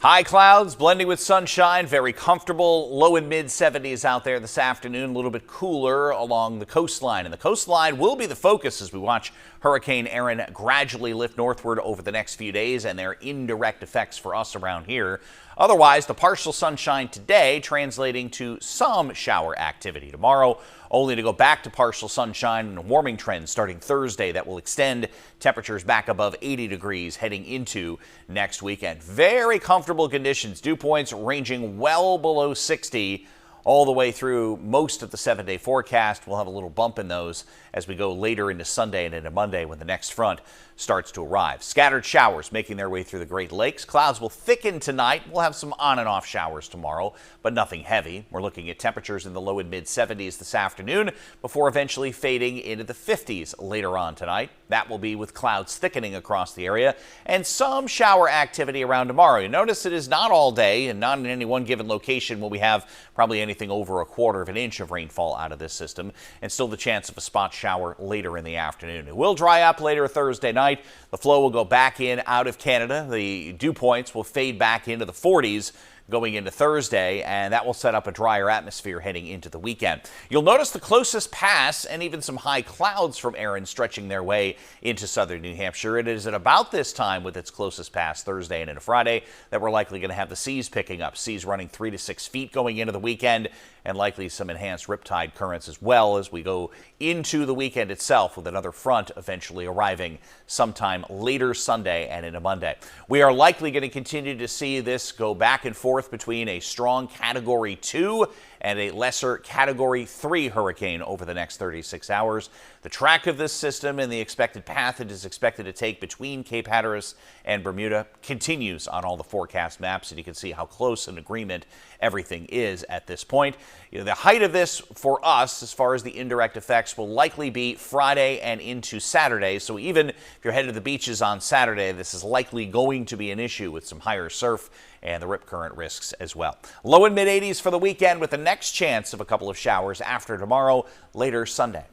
High clouds blending with sunshine, very comfortable, low and mid 70s out there this afternoon, a little bit cooler along the coastline. And the coastline will be the focus as we watch Hurricane Erin gradually lift northward over the next few days and their indirect effects for us around here. Otherwise, the partial sunshine today translating to some shower activity tomorrow, only to go back to partial sunshine and a warming trend starting Thursday that will extend temperatures back above 80 degrees heading into next weekend. Very comfortable conditions, dew points ranging well below 60 all the way through most of the 7-day forecast. We'll have a little bump in those as we go later into Sunday and into Monday when the next front starts to arrive. Scattered showers making their way through the Great Lakes. Clouds will thicken tonight. We'll have some on and off showers tomorrow, but nothing heavy. We're looking at temperatures in the low and mid 70s this afternoon before eventually fading into the 50s later on tonight. That will be with clouds thickening across the area and some shower activity around tomorrow. You notice it is not all day and not in any one given location will we have probably anything over a quarter of an inch of rainfall out of this system, and still the chance of a spot shower later in the afternoon. It will dry up later Thursday night. The flow will go back in out of Canada. The dew points will fade back into the 40s going into Thursday, and that will set up a drier atmosphere heading into the weekend. You'll notice the closest pass and even some high clouds from Erin stretching their way into southern New Hampshire. It is at about this time with its closest pass Thursday and into Friday that we're likely going to have the seas picking up. Seas running 3 to 6 feet going into the weekend, and likely some enhanced riptide currents as well as we go into the weekend itself, with another front eventually arriving sometime later Sunday and into Monday. We are likely going to continue to see this go back and forth between a strong Category 2 and a lesser Category 3 hurricane over the next 36 hours. The track of this system and the expected path it is expected to take between Cape Hatteras and Bermuda continues on all the forecast maps, and you can see how close an agreement everything is at this point. The height of this for us, as far as the indirect effects, will likely be Friday and into Saturday. So even if you're headed to the beaches on Saturday, this is likely going to be an issue with some higher surf and the rip current risks as well. Low and mid 80s for the weekend with the next chance of a couple of showers after tomorrow, later Sunday.